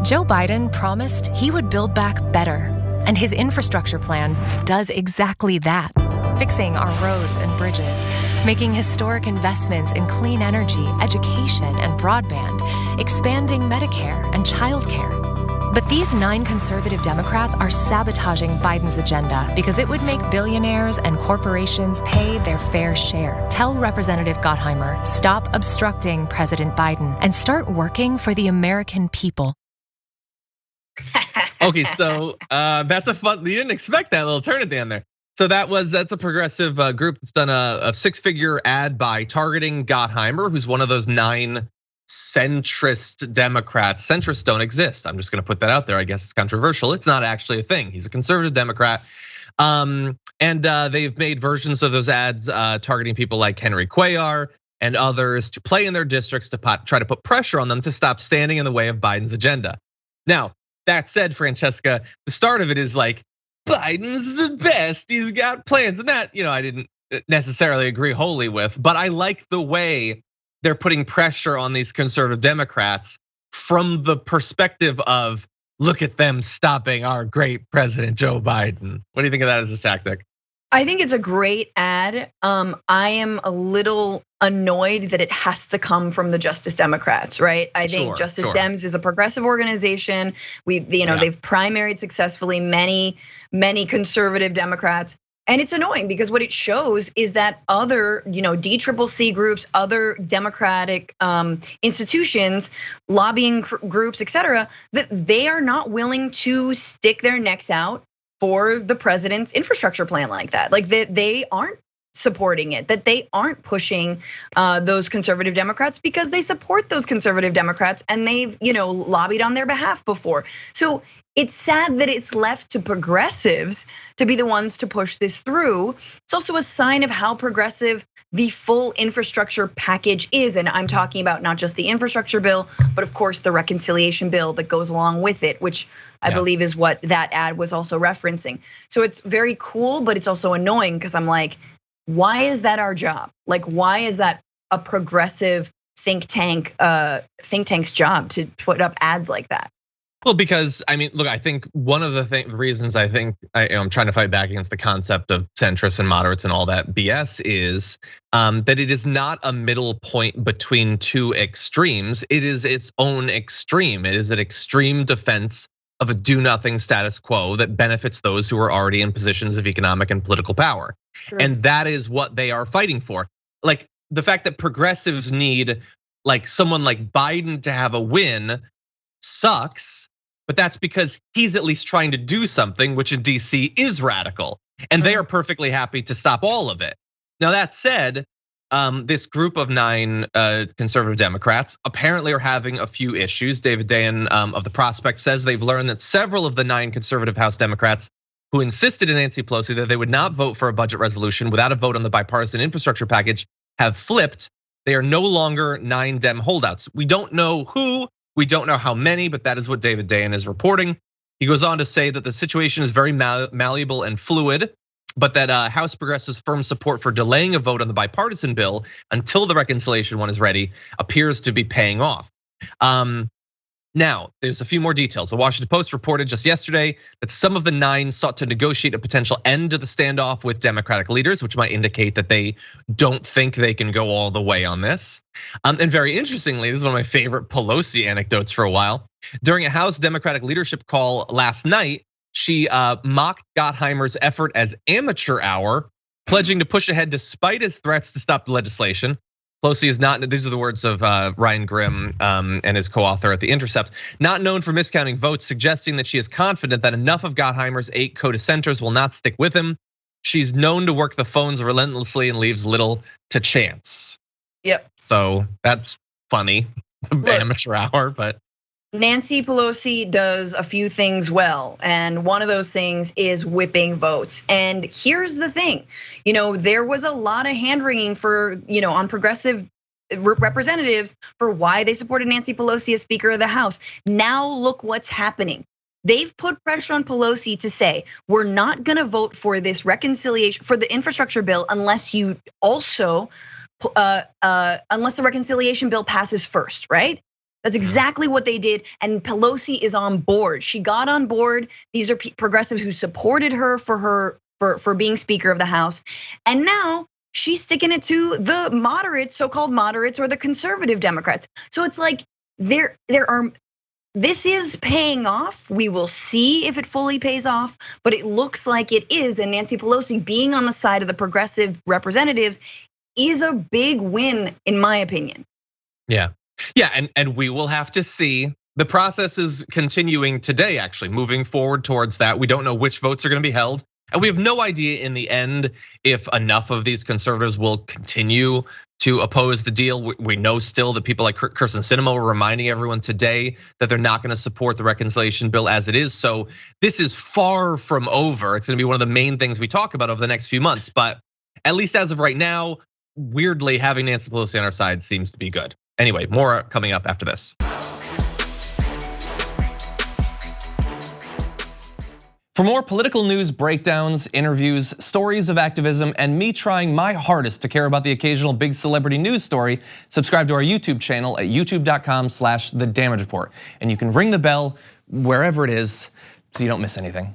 Joe Biden promised he would build back better, and his infrastructure plan does exactly that, fixing our roads and bridges, making historic investments in clean energy, education, and broadband, expanding Medicare and childcare. But these 9 conservative Democrats are sabotaging Biden's agenda because it would make billionaires and corporations pay their fair share. Tell Representative Gottheimer, stop obstructing President Biden and start working for the American people. Okay, so that's a fun, you didn't expect that little turn at the end there. So that's a progressive group that's done a 6-figure ad by targeting Gottheimer, who's one of those 9 centrist Democrats. Centrists don't exist. I'm just gonna put that out there. I guess it's controversial. It's not actually a thing. He's a conservative Democrat. And they've made versions of those ads targeting people like Henry Cuellar and others to play in their districts to try to put pressure on them to stop standing in the way of Biden's agenda. Now, that said, Francesca, the start of it is like, Biden's the best, he's got plans. And that, I didn't necessarily agree wholly with, but I like the way they're putting pressure on these conservative Democrats from the perspective of, look at them stopping our great president, Joe Biden. What do you think of that as a tactic? I think it's a great ad. I am a little annoyed that it has to come from the Justice Democrats, right? I think Justice Dems is a progressive organization. They've primaried successfully many conservative Democrats. And it's annoying because what it shows is that other, DCCC groups, other Democratic institutions, lobbying groups, et cetera, that they are not willing to stick their necks out for the president's infrastructure plan like that. Like they aren't supporting it, that they aren't pushing those conservative Democrats because they support those conservative Democrats and they've, lobbied on their behalf before. So it's sad that it's left to progressives to be the ones to push this through. It's also a sign of how progressive the full infrastructure package is. And I'm talking about not just the infrastructure bill, but of course the reconciliation bill that goes along with it, which I believe is what that ad was also referencing. So it's very cool, but it's also annoying because I'm like, why is that our job? Like, why is that a progressive think tank's job to put up ads like that? Well, because look, I think one of the reasons I think I'm trying to fight back against the concept of centrists and moderates and all that BS is that it is not a middle point between 2 extremes. It is its own extreme. It is an extreme defense of a do-nothing status quo that benefits those who are already in positions of economic and political power. Sure. And that is what they are fighting for. Like the fact that progressives need like someone like Biden to have a win sucks, but that's because he's at least trying to do something, which in DC is radical. And they are perfectly happy to stop all of it. Now that said, this group of 9 conservative Democrats apparently are having a few issues. David Dayen of The Prospect says they've learned that several of the 9 conservative House Democrats who insisted in Nancy Pelosi that they would not vote for a budget resolution without a vote on the bipartisan infrastructure package have flipped. They are no longer 9 Dem holdouts. We don't know who, we don't know how many, but that is what David Dayen is reporting. He goes on to say that the situation is very malleable and fluid, but that House progressives' firm support for delaying a vote on the bipartisan bill until the reconciliation one is ready appears to be paying off. Now, there's a few more details. The Washington Post reported just yesterday that some of the 9 sought to negotiate a potential end to the standoff with Democratic leaders, which might indicate that they don't think they can go all the way on this. And very interestingly, this is one of my favorite Pelosi anecdotes for a while. During a House Democratic leadership call last night, she mocked Gottheimer's effort as amateur hour, pledging to push ahead despite his threats to stop the legislation. Pelosi is not, these are the words of Ryan Grimm and his co-author at The Intercept, not known for miscounting votes, suggesting that she is confident that enough of Gottheimer's 8 co-dissenters will not stick with him. She's known to work the phones relentlessly and leaves little to chance. Yep. So that's funny, amateur hour, but. Nancy Pelosi does a few things well, and one of those things is whipping votes. And here's the thing, there was a lot of hand-wringing for, on progressive representatives for why they supported Nancy Pelosi as Speaker of the House. Now look what's happening. They've put pressure on Pelosi to say, we're not gonna vote for this reconciliation, for the infrastructure bill unless you also, unless the reconciliation bill passes first, right? That's exactly what they did, and Pelosi is on board. She got on board. These are progressives who supported her for being Speaker of the House, and now she's sticking it to the moderates, so-called moderates, or the conservative Democrats. So it's like this is paying off. We will see if it fully pays off, but it looks like it is. And Nancy Pelosi being on the side of the progressive representatives is a big win, in my opinion. Yeah, and we will have to see. The process is continuing today, actually, moving forward towards that. We don't know which votes are going to be held. And we have no idea in the end if enough of these conservatives will continue to oppose the deal. We know still that people like Kirsten Sinema were reminding everyone today that they're not going to support the reconciliation bill as it is. So this is far from over. It's going to be one of the main things we talk about over the next few months. But at least as of right now, weirdly, having Nancy Pelosi on our side seems to be good. Anyway, more coming up after this. For more political news breakdowns, interviews, stories of activism, and me trying my hardest to care about the occasional big celebrity news story, subscribe to our YouTube channel at youtube.com/thedamagereport. And you can ring the bell wherever it is so you don't miss anything.